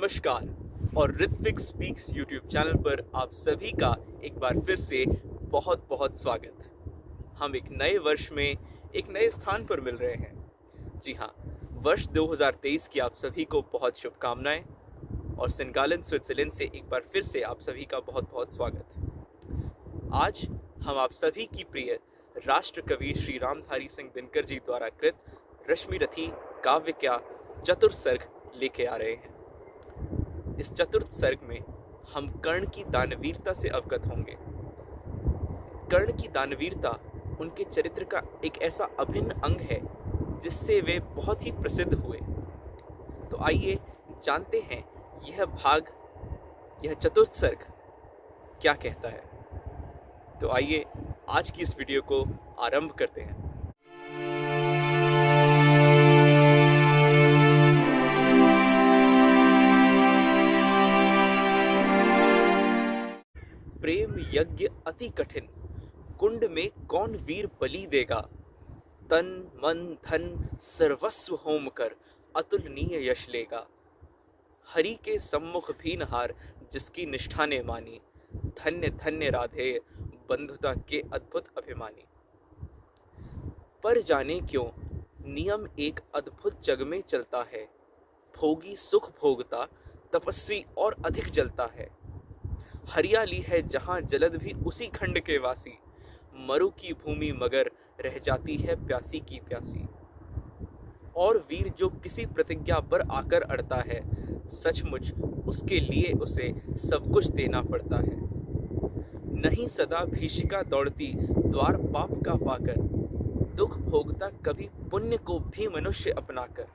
नमस्कार और Ritwik speaks YouTube channel पर आप सभी का एक बार फिर से बहुत बहुत स्वागत। हम एक नए वर्ष में एक नए स्थान पर मिल रहे हैं। जी हाँ, वर्ष 2023 की आप सभी को बहुत शुभकामनाएं और सेंट गैलन स्विट्जरलैंड से एक बार फिर से आप सभी का बहुत बहुत स्वागत। आज हम आप सभी की प्रिय राष्ट्र कवि श्री रामधारी सिंह दिनकर जी द्वारा कृत रश्मि रथी काव्य का चतुर्थ सर्ग लेके आ रहे हैं। इस चतुर्थ सर्ग में हम कर्ण की दानवीरता से अवगत होंगे। कर्ण की दानवीरता उनके चरित्र का एक ऐसा अभिन्न अंग है जिससे वे बहुत ही प्रसिद्ध हुए। तो आइए जानते हैं यह चतुर्थ सर्ग क्या कहता है। तो आइए आज की इस वीडियो को आरंभ करते हैं। प्रेम यज्ञ अति कठिन, कुंड में कौन वीर बलि देगा। तन मन धन सर्वस्व होम कर अतुलनीय यश लेगा। हरि के सम्मुख भी नहार जिसकी निष्ठा ने मानी। धन्य धन्य राधेय बंधुता के अद्भुत अभिमानी। पर जाने क्यों नियम एक अद्भुत जग में चलता है। भोगी सुख भोगता तपस्वी और अधिक जलता है। हरियाली है जहां जलद भी उसी खंड के वासी। मरु की भूमि मगर रह जाती है प्यासी की प्यासी। और वीर जो किसी प्रतिज्ञा पर आकर अड़ता है, सचमुच उसके लिए उसे सब कुछ देना पड़ता है। नहीं सदा भीषिका दौड़ती द्वार पाप का पाकर। दुख भोगता कभी पुण्य को भी मनुष्य अपनाकर।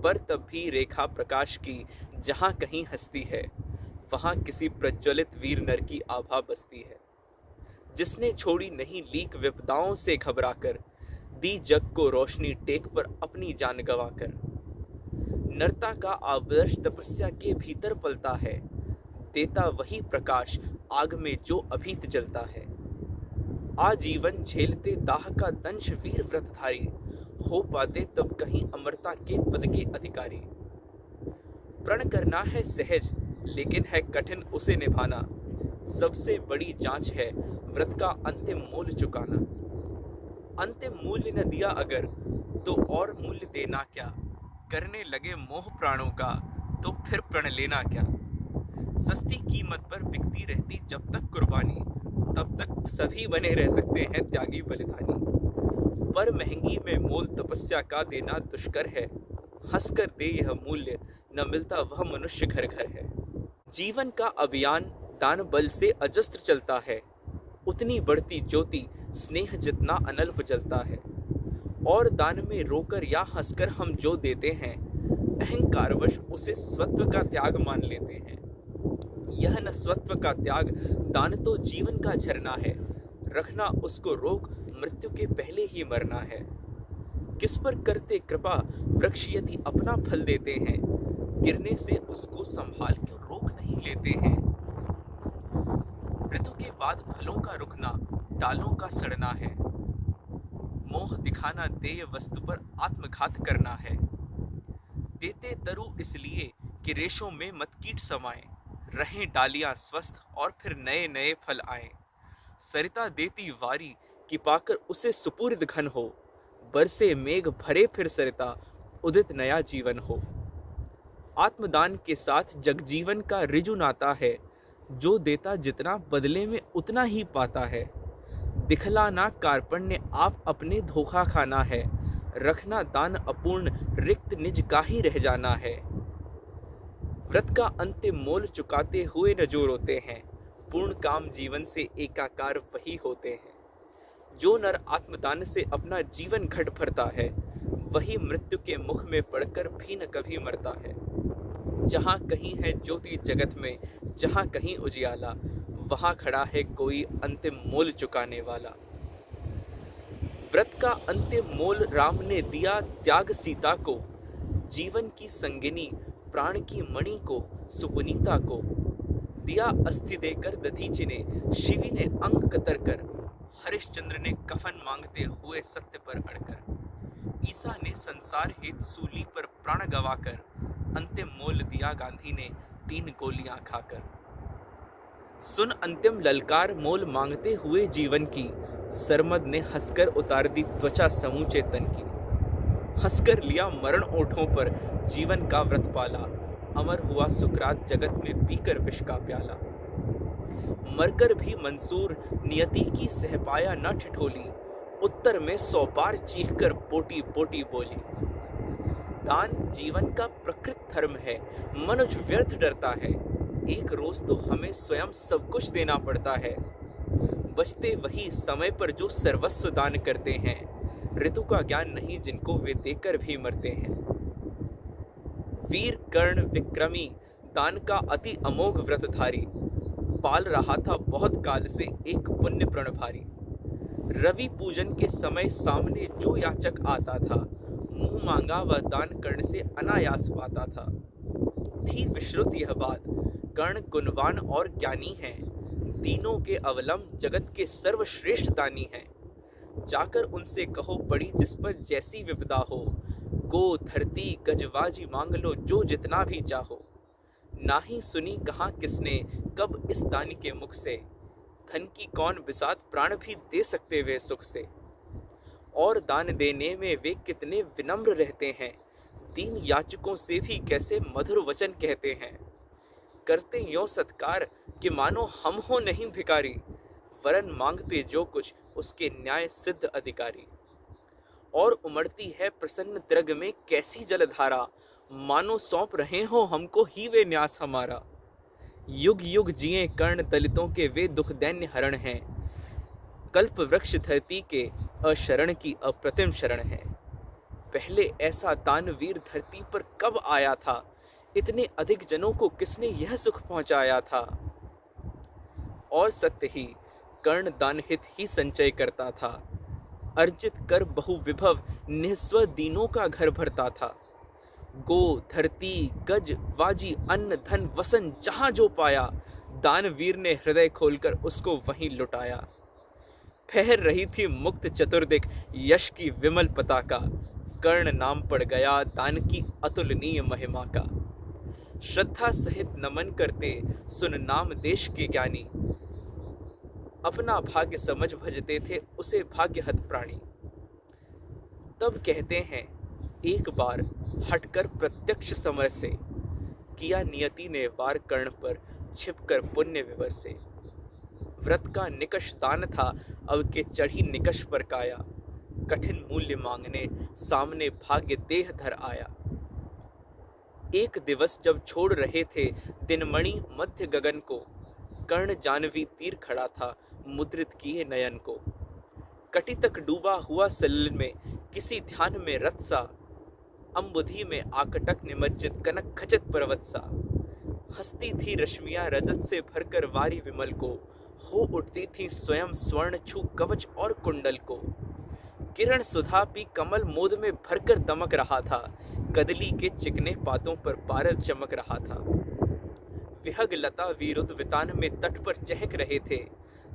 पर तब भी रेखा प्रकाश की जहां कहीं हस्ती है, वहां किसी प्रज्वलित वीर नर की आभा बसती है। जिसने छोड़ी नहीं लीक विपदाओं से घबराकर। दी जग को रोशनी टेक पर अपनी जान गंवाकर। नरता का आदर्श तपस्या के भीतर पलता है। देता वही प्रकाश आग में जो अभीत जलता है। आजीवन झेलते दाह का दंश वीर व्रतधारी। हो पाते तब कहीं अमरता के पद के अधिकारी। प्रण करना है सहज लेकिन है कठिन उसे निभाना। सबसे बड़ी जांच है व्रत का अंतिम मूल्य चुकाना। अंतिम मूल्य न दिया अगर तो और मूल्य देना क्या। करने लगे मोह प्राणों का तो फिर प्रण लेना क्या। सस्ती कीमत पर बिकती रहती जब तक कुर्बानी। तब तक सभी बने रह सकते हैं त्यागी बलिदानी। पर महंगी में मोल तपस्या का देना दुष्कर है। हंसकर दे यह मूल्य न मिलता वह मनुष्य घर घर है। जीवन का अभियान दान बल से अजस्त्र चलता है। उतनी बढ़ती ज्योति स्नेह जितना अनल्प जलता है। और दान में रोकर या हंसकर हम जो देते हैं, अहंकारवश उसे स्वत्व का त्याग मान लेते हैं। यह न स्वत्व का त्याग दान तो जीवन का झरना है। रखना उसको रोक मृत्यु के पहले ही मरना है। किस पर करते कृपा वृक्ष यदि अपना फल देते हैं, गिरने से उसको संभाल क्यों रोक नहीं लेते हैं। ऋतु के बाद फलों का रुकना डालों का सड़ना है। मोह दिखाना देय वस्तु पर आत्मघात करना है। देते तरु इसलिए कि रेशों में मत कीट समाएं। रहें डालियां स्वस्थ और फिर नए नए फल आएं। सरिता देती वारी कि पाकर उसे सुपुर्द घन हो। बरसे मेघ भरे फिर सरिता उदित नया जीवन हो। आत्मदान के साथ जगजीवन का ऋजु नाता है। जो देता जितना बदले में उतना ही पाता है। दिखलाना कार्पण्य आप अपने धोखा खाना है। रखना दान अपूर्ण रिक्त निज का ही रह जाना है। व्रत का अंतिम मोल चुकाते हुए न जो रोते हैं, पूर्ण काम जीवन से एकाकार वही होते हैं। जो नर आत्मदान से अपना जीवन घट भरता है, वही मृत्यु के मुख में पड़कर भी न कभी मरता है। जहाँ कहीं है ज्योति जगत में, जहाँ कहीं उजियाला, वहाँ खड़ा है कोई अंतिम मोल चुकाने वाला। व्रत का अंतिम मोल राम ने दिया त्याग सीता को। जीवन की संगिनी प्राण की मणि को सुपुनीता को। दिया अस्थि देकर दधीचि ने, शिवी ने अंग कतर कर। हरिश्चंद्र ने कफन मांगते हुए सत्य पर अड़कर। ईसा ने संसार हेतु सूली पर प्राण गवाकर अंतिम मोल दिया गांधी ने 3 गोलियां खाकर। सुन अंतिम ललकार मोल मांगते हुए जीवन की, सरमद ने हंसकर उतार दी त्वचा समूचे तन की। हंसकर लिया मरण ओठों पर जीवन का व्रत पाला, अमर हुआ सुकरात जगत में पीकर विष का प्याला। मरकर भी मंसूर नियति की सह पाया न ठिठोली, उत्तर में 100 बार चीख कर पोटी पोटी बोली। दान जीवन का प्रकृत धर्म है, मनुज व्यर्थ डरता है, एक रोज तो हमें स्वयं सब कुछ देना पड़ता है। बचते वही समय पर जो सर्वस्व दान करते हैं, ऋतु का ज्ञान नहीं जिनको वे देकर भी मरते हैं। वीर कर्ण विक्रमी दान का अति अमोघ व्रतधारी, पाल रहा था बहुत काल से एक पुण्य प्रण भारी। रवि पूजन के समय सामने जो याचक आता था, मुंह मांगा वह दान कर्ण से अनायास पाता था। थी विश्रुत यह बात, कर्ण गुणवान और ज्ञानी है, तीनों के अवलंब जगत के सर्वश्रेष्ठ दानी हैं। जाकर उनसे कहो पड़ी जिस पर जैसी विपदा हो, गो धरती गजवाजी मांग लो जो जितना भी चाहो। ना ही सुनी कहाँ किसने कब इस दानी के मुख से, धन की कौन बिसात प्राण भी दे सकते वे सुख से। और दान देने में वे कितने विनम्र रहते हैं, दीन याचकों से भी कैसे मधुर वचन कहते हैं। करते यों सत्कार कि मानो हम हो नहीं भिखारी, वरन मांगते जो कुछ उसके न्याय सिद्ध अधिकारी। और उमड़ती है प्रसन्न द्रग में कैसी जलधारा, मानो सौंप रहे हो हमको ही वे न्यास हमारा। युग युग जिए कर्ण दलितों के वे दुख दैन्य हरण हैं, कल्प वृक्ष धरती के अशरण की अप्रतिम शरण है। पहले ऐसा दानवीर धरती पर कब आया था, इतने अधिक जनों को किसने यह सुख पहुंचाया था। और सत्य ही कर्ण दानहित ही संचय करता था, अर्जित कर बहु विभव निस्व दीनों का घर भरता था। गो धरती गज वाजी अन्न धन वसन जहां जो पाया, दानवीर ने हृदय खोलकर उसको वहीं लुटाया। फहर रही थी मुक्त चतुर्दिक यश की विमल पताका, कर्ण नाम पड़ गया दान की अतुलनीय महिमा का। श्रद्धा सहित नमन करते सुन नाम देश के ज्ञानी, अपना भाग्य समझ भजते थे उसे भाग्यहत प्राणी। तब कहते हैं एक बार हटकर प्रत्यक्ष समर से, किया नियति ने वार कर्ण पर छिपकर पुण्य विवर से। व्रत का निकष दान था अब के चढ़ी निकष पर काया, कठिन मूल्य मांगने सामने भाग्य देह धर आया। एक दिवस जब छोड़ रहे थे दिनमणि मध्य गगन को, कर्ण जानवी तीर खड़ा था मुद्रित किए नयन को। कटि तक डूबा हुआ सलिल में किसी ध्यान में रत सा, अम्बुधि में आकटक निमज्जित कनक खचित पर्वत सा। हंसती थी रश्मियां रजत से भरकर वारी विमल को, हो उठती थी स्वयं स्वर्ण छू कवच और कुंडल को। किरण सुधा पी कमल मोद में भरकर दमक रहा था, कदली के चिकने पातों पर पारद चमक रहा था। विहग लता वीरुद वितान में तट पर चहक रहे थे,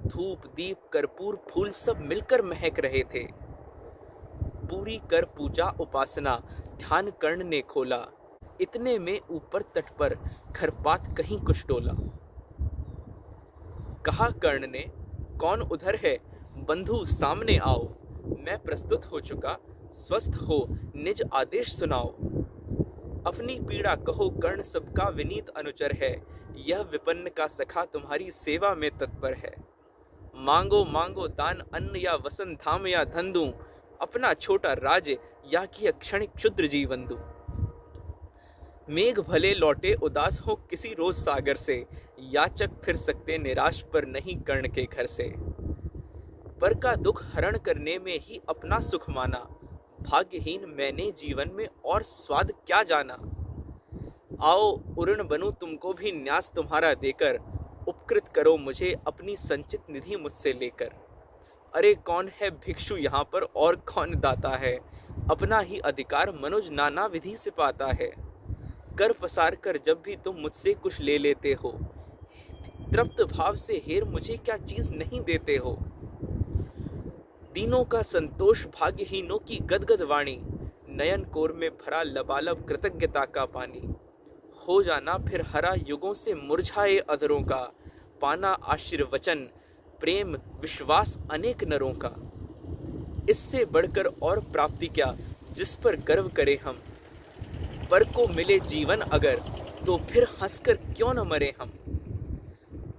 धूप दीप कर्पूर फूल सब मिलकर महक रहे थे। पूरी कर पूजा उपासना ध्यान कर्ण ने खोला, इतने में ऊपर तट पर खरपात कहीं कुछ डोला। कहा कर्ण ने कौन उधर है, बंधु सामने आओ, मैं प्रस्तुत हो चुका, स्वस्थ हो निज आदेश सुनाओ। अपनी पीड़ा कहो कर्ण सबका विनीत अनुचर है, यह विपन्न का सखा तुम्हारी सेवा में तत्पर है। मांगो मांगो दान अन्न या वसन धाम या धन दूं, अपना छोटा राज्य या कि क्षणिक क्षुद्र जीवन दूं। मेघ भले लौटे उदास हो किसी रोज सागर से, याचक फिर सकते निराश पर नहीं कर्ण के घर से। पर का दुख हरण करने में ही अपना सुख माना, भाग्यहीन मैंने जीवन में और स्वाद क्या जाना। आओ उऋण बनूं तुमको भी न्यास तुम्हारा देकर, उपकृत करो मुझे अपनी संचित निधि मुझसे लेकर। अरे कौन है भिक्षु यहाँ पर और कौन दाता है, अपना ही अधिकार मनुज नाना विधि से पाता है। कर पसार कर जब भी तुम मुझसे कुछ ले लेते हो, तृप्त भाव से हेर मुझे क्या चीज नहीं देते हो। दीनों का संतोष भाग्यहीनों की गदगद वाणी, नयन कोर में भरा लबालब कृतज्ञता का पानी। हो जाना फिर हरा युगों से मुरझाए अधरों का, पाना आशीर्वचन प्रेम विश्वास अनेक नरों का। इससे बढ़कर और प्राप्ति क्या, जिस पर गर्व करें हम। पर को मिले जीवन अगर, तो फिर हंसकर क्यों न मरे हम।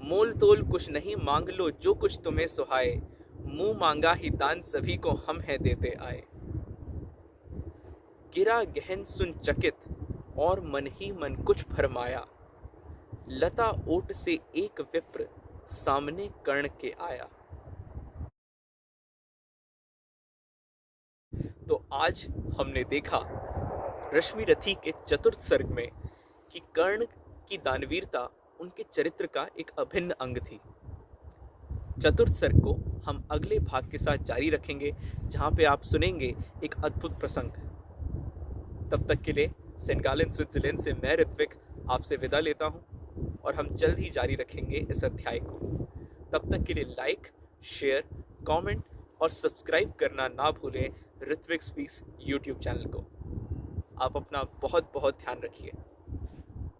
मोल तोल कुछ नहीं मांग लो जो कुछ तुम्हें सुहाए, मुंह मांगा ही दान सभी को हम हैं देते आए। गिरा गहन सुन चकित और मन ही मन कुछ फरमाया, लता ओट से एक विप्र सामने कर्ण के आया। तो आज हमने देखा रश्मि रथी के चतुर्थ सर्ग में कि कर्ण की दानवीरता उनके चरित्र का एक अभिन्न अंग थी। चतुर्थ सर्ग को हम अगले भाग के साथ जारी रखेंगे, जहां पे आप सुनेंगे एक अद्भुत प्रसंग। तब तक के लिए सेंट स्विट्जरलैंड से मैं ऋत्विक आपसे विदा लेता हूं और हम जल्द ही जारी रखेंगे इस अध्याय को। तब तक के लिए लाइक शेयर कमेंट और सब्सक्राइब करना ना भूलें ऋत्विक स्पीक्स यूट्यूब चैनल को। आप अपना बहुत बहुत ध्यान रखिए।